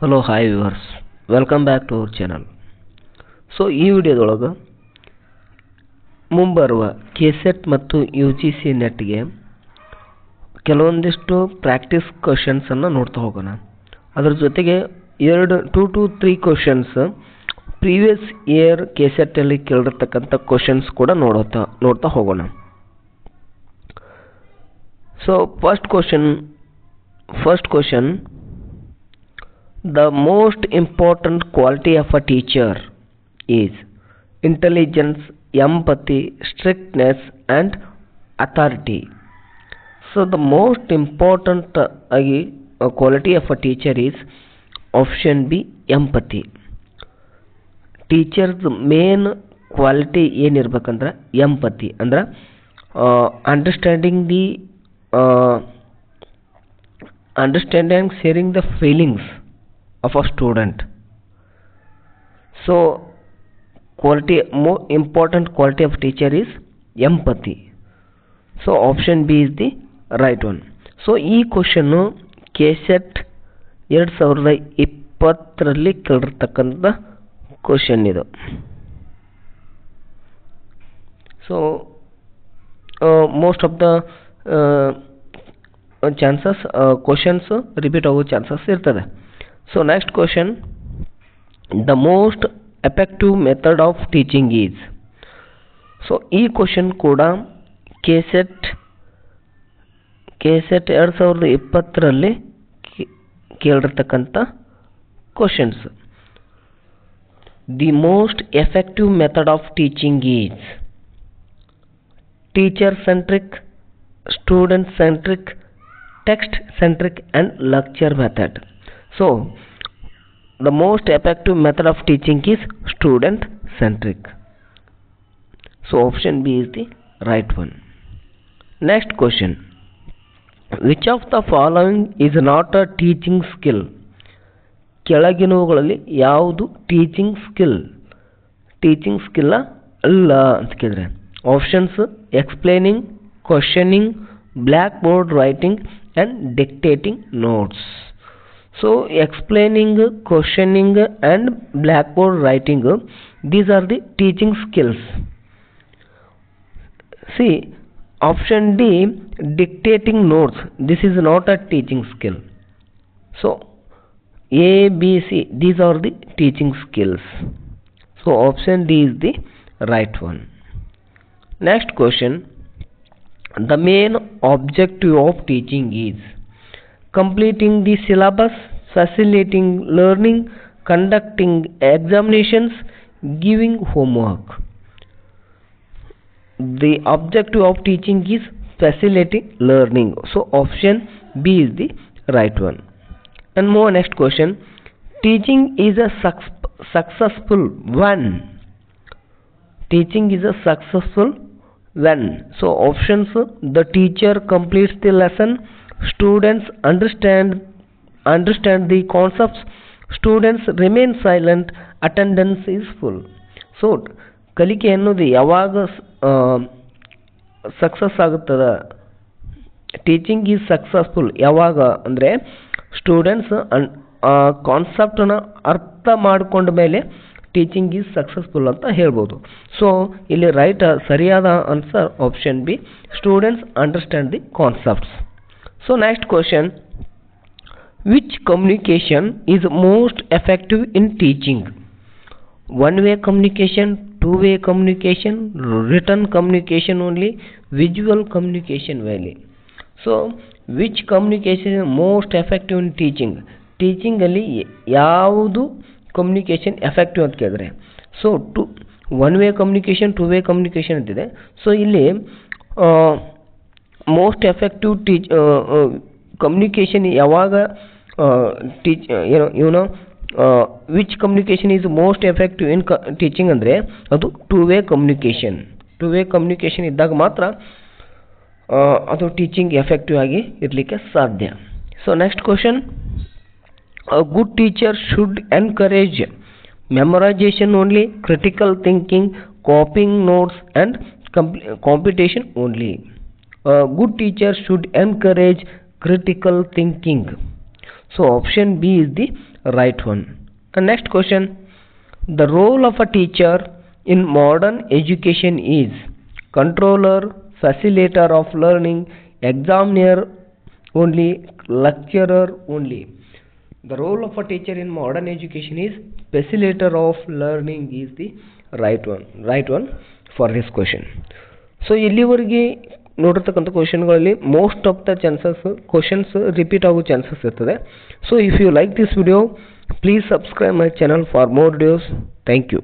Hello hi viewers, welcome back to our channel. So ಈ ವಿಡಿಯೋದೊಳಗೆ ಮುಂಬರುವ ಕೆಸೆಟ್ ಮತ್ತು UGC ನೆಟ್ಗೆ ಕೆಲವೊಂದಿಷ್ಟು ಪ್ರಾಕ್ಟೀಸ್ ಕ್ವಶನ್ಸನ್ನು ನೋಡ್ತಾ ಹೋಗೋಣ. ಅದರ ಜೊತೆಗೆ 2 to 3 ಕ್ವಶನ್ಸ್ ಪ್ರೀವಿಯಸ್ ಇಯರ್ ಕೆಸೆಟ್ಟಲ್ಲಿ ಕೇಳಿರ್ತಕ್ಕಂಥ ಕ್ವಶನ್ಸ್ ಕೂಡ ನೋಡ್ತಾ ಹೋಗೋಣ. So first question, the most important quality of a teacher is intelligence, empathy, strictness and authority. So the most important quality of a teacher is option B, empathy. Teachers main quality ಏನಿರ್ಬೇಕಂದ್ರೆ empathy ಅಂದ್ರೆ understanding sharing the feelings of a student. So more important quality of teacher is empathy. So option B is the right one. So ಈ question KSET 2020ರಲ್ಲಿ ಕೇಳಿರ್ತಕ್ಕಂಥ question ಇದು. So most of the chances questions repeat ಆಗೋ chances ಇರ್ತದೆ. So next question, the most effective method of teaching is. So ಈ question ಕೂಡ KSET 2020ರಲ್ಲಿ ಕೇಳಿರ್ತಕ್ಕಂಥ questions. The most effective method of teaching is teacher centric, student centric, text centric and lecture method. So the most effective method of teaching is student centric. So option B is the right one. Next question, which of the following is not a teaching skill? ಕೆಳಗಿನವುಗಳಲ್ಲಿ ಯಾವುದು teaching skill ಅಲ್ಲ ಅಂತ ಕೇಳಿದ್ರೆ options explaining, questioning, black board writing and dictating notes. So explaining, questioning and blackboard writing, these are the teaching skills. See option D, dictating notes, this is not a teaching skill. So A, B, C, these are the teaching skills. So option D is the right one. Next question, the main objective of teaching is completing the syllabus, facilitating learning, conducting examinations, giving homework. The objective of teaching is facilitating learning. So option B is the right one. And more next question, teaching is a successful when. Teaching is a successful when. So options, the teacher completes the lesson, students understand the concepts, students remain silent, attendance is full. So ಕಲಿಕೆ ಅನ್ನೋದು ಯಾವಾಗ success ಆಗುತ್ತದೆ, teaching is successful ಯಾವಾಗ ಅಂದರೆ students ಕಾನ್ಸೆಪ್ಟನ್ನು ಅರ್ಥ ಮಾಡಿಕೊಂಡ ಮೇಲೆ teaching is successful ಅಂತ ಹೇಳ್ಬೋದು. ಸೊ ಇಲ್ಲಿ ಸರಿಯಾದ answer option B, students understand the concepts. So next question, which communication is most effective in teaching? One-way communication, two-way communication, written communication only, visual communication only. So which communication is most effective in teaching? Teaching ಅಲ್ಲಿ ಯಾವುದು communication effective ಅಂತ ಕೇಳಿದ್ರೆ, so one-way communication, two-way communication ಅಂತಿದೆ. So ಇಲ್ಲಿ most effective communication ಯಾವಾಗ which communication is most effective in teaching ಅಂದರೆ ಅದು two-way communication ಇದ್ದಾಗ ಮಾತ್ರ ಅದು ಟೀಚಿಂಗ್ ಎಫೆಕ್ಟಿವ್ ಆಗಿ ಇರಲಿಕ್ಕೆ ಸಾಧ್ಯ. So next question, a good teacher should encourage memorization only, critical thinking, copying notes and computation only. A good teacher should encourage critical thinking. So option B is the right one. And next question, the role of a teacher in modern education is controller, facilitator of learning, examiner only, lecturer only. The role of a teacher in modern education is facilitator of learning is the right one for this question. So ಇಲ್ಲಿವರೆಗೆ ನೋಡಿರ್ತಕ್ಕಂಥ ಕ್ವಶನ್ಗಳಲ್ಲಿ most of the questions repeat ಆಗೋ chances ಇರ್ತದೆ. So if you like this video, please subscribe my channel for more videos. Thank you.